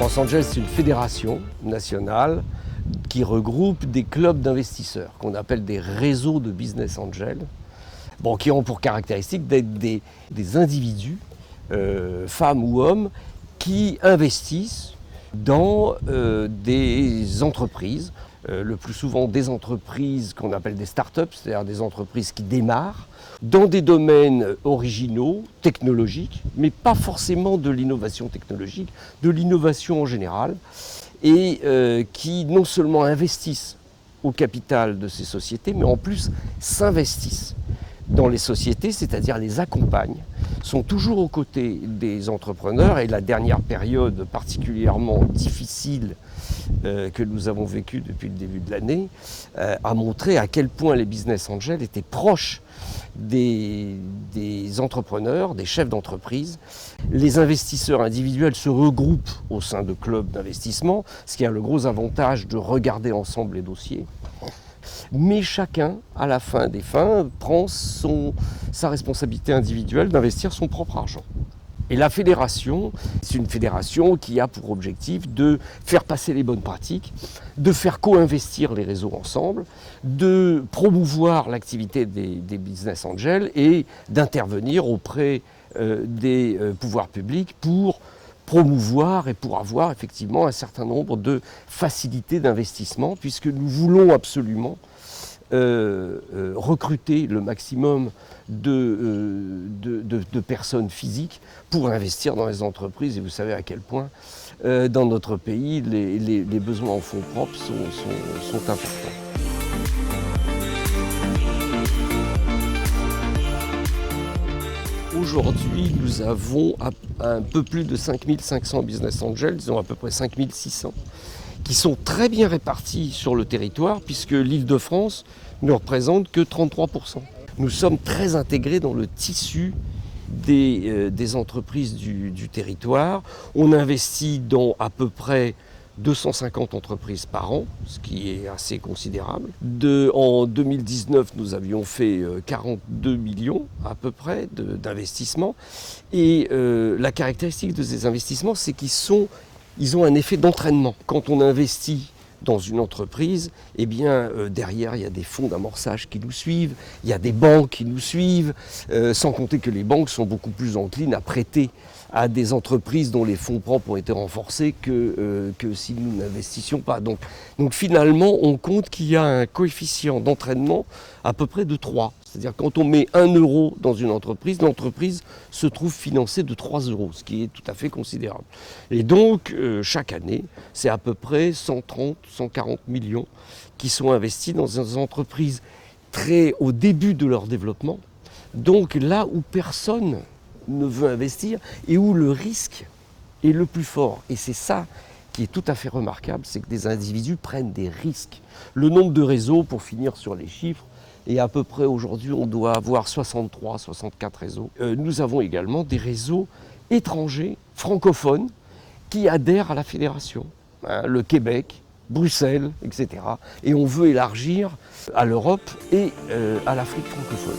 France Angel, c'est une fédération nationale qui regroupe des clubs d'investisseurs, qu'on appelle des réseaux de business angels, qui ont pour caractéristique d'être des individus, femmes ou hommes, qui investissent dans des entreprises, le plus souvent des entreprises qu'on appelle des start-up, c'est-à-dire des entreprises qui démarrent, dans des domaines originaux, technologiques, mais pas forcément de l'innovation technologique, de l'innovation en général, et qui non seulement investissent au capital de ces sociétés, mais en plus s'investissent dans les sociétés, c'est-à-dire les accompagnent, sont toujours aux côtés des entrepreneurs. Et la dernière période particulièrement difficile que nous avons vécue depuis le début de l'année a montré à quel point les business angels étaient proches des entrepreneurs, des chefs d'entreprise. Les investisseurs individuels se regroupent au sein de clubs d'investissement, ce qui a le gros avantage de regarder ensemble les dossiers. Mais chacun, à la fin des fins, prend sa responsabilité individuelle d'investir son propre argent. Et la fédération, c'est une fédération qui a pour objectif de faire passer les bonnes pratiques, de faire co-investir les réseaux ensemble, de promouvoir l'activité des business angels et d'intervenir auprès des pouvoirs publics pour promouvoir et pour avoir effectivement un certain nombre de facilités d'investissement, puisque nous voulons absolument recruter le maximum de personnes physiques pour investir dans les entreprises. Et vous savez à quel point dans notre pays les besoins en fonds propres sont importants. Aujourd'hui, nous avons un peu plus de 5500 business angels, disons à peu près 5600, qui sont très bien répartis sur le territoire, puisque l'Île-de-France ne représente que 33%. Nous sommes très intégrés dans le tissu des entreprises du territoire. On investit dans à peu près 250 entreprises par an, ce qui est assez considérable. En 2019, nous avions fait 42 millions à peu près d'investissements. Et la caractéristique de ces investissements, c'est qu'ils ont un effet d'entraînement. Quand on investit dans une entreprise, derrière, il y a des fonds d'amorçage qui nous suivent, il y a des banques qui nous suivent, sans compter que les banques sont beaucoup plus enclines à prêter à des entreprises dont les fonds propres ont été renforcés que si nous n'investissions pas. Donc finalement, on compte qu'il y a un coefficient d'entraînement à peu près de 3. C'est-à-dire quand on met 1 euro dans une entreprise, l'entreprise se trouve financée de 3 euros, ce qui est tout à fait considérable. Et donc, chaque année, c'est à peu près 130, 140 millions qui sont investis dans des entreprises très au début de leur développement. Donc là où personne ne veut investir et où le risque est le plus fort. Et c'est ça qui est tout à fait remarquable, c'est que des individus prennent des risques. Le nombre de réseaux, pour finir sur les chiffres, et à peu près aujourd'hui, on doit avoir 63, 64 réseaux. Nous avons également des réseaux étrangers, francophones, qui adhèrent à la fédération. Le Québec, Bruxelles, etc. Et on veut élargir à l'Europe et à l'Afrique francophone.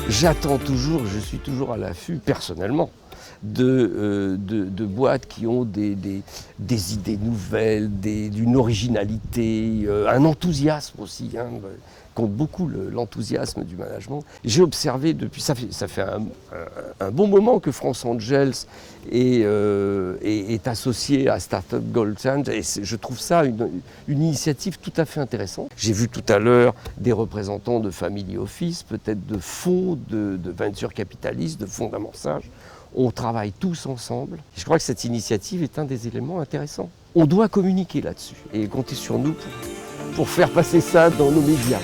Je suis toujours à l'affût, personnellement, de boîtes qui ont des idées nouvelles, d'une originalité, un enthousiasme aussi, compte beaucoup l'enthousiasme du management. J'ai observé depuis, ça fait un bon moment que France Angels est associé à Startup Gold Challenge, et je trouve ça une initiative tout à fait intéressante. J'ai vu tout à l'heure des représentants de family office, peut-être de fonds de venture capitalistes, de fonds d'amorçage. On travaille tous ensemble. Je crois que cette initiative est un des éléments intéressants. On doit communiquer là-dessus et compter sur nous pour faire passer ça dans nos médias.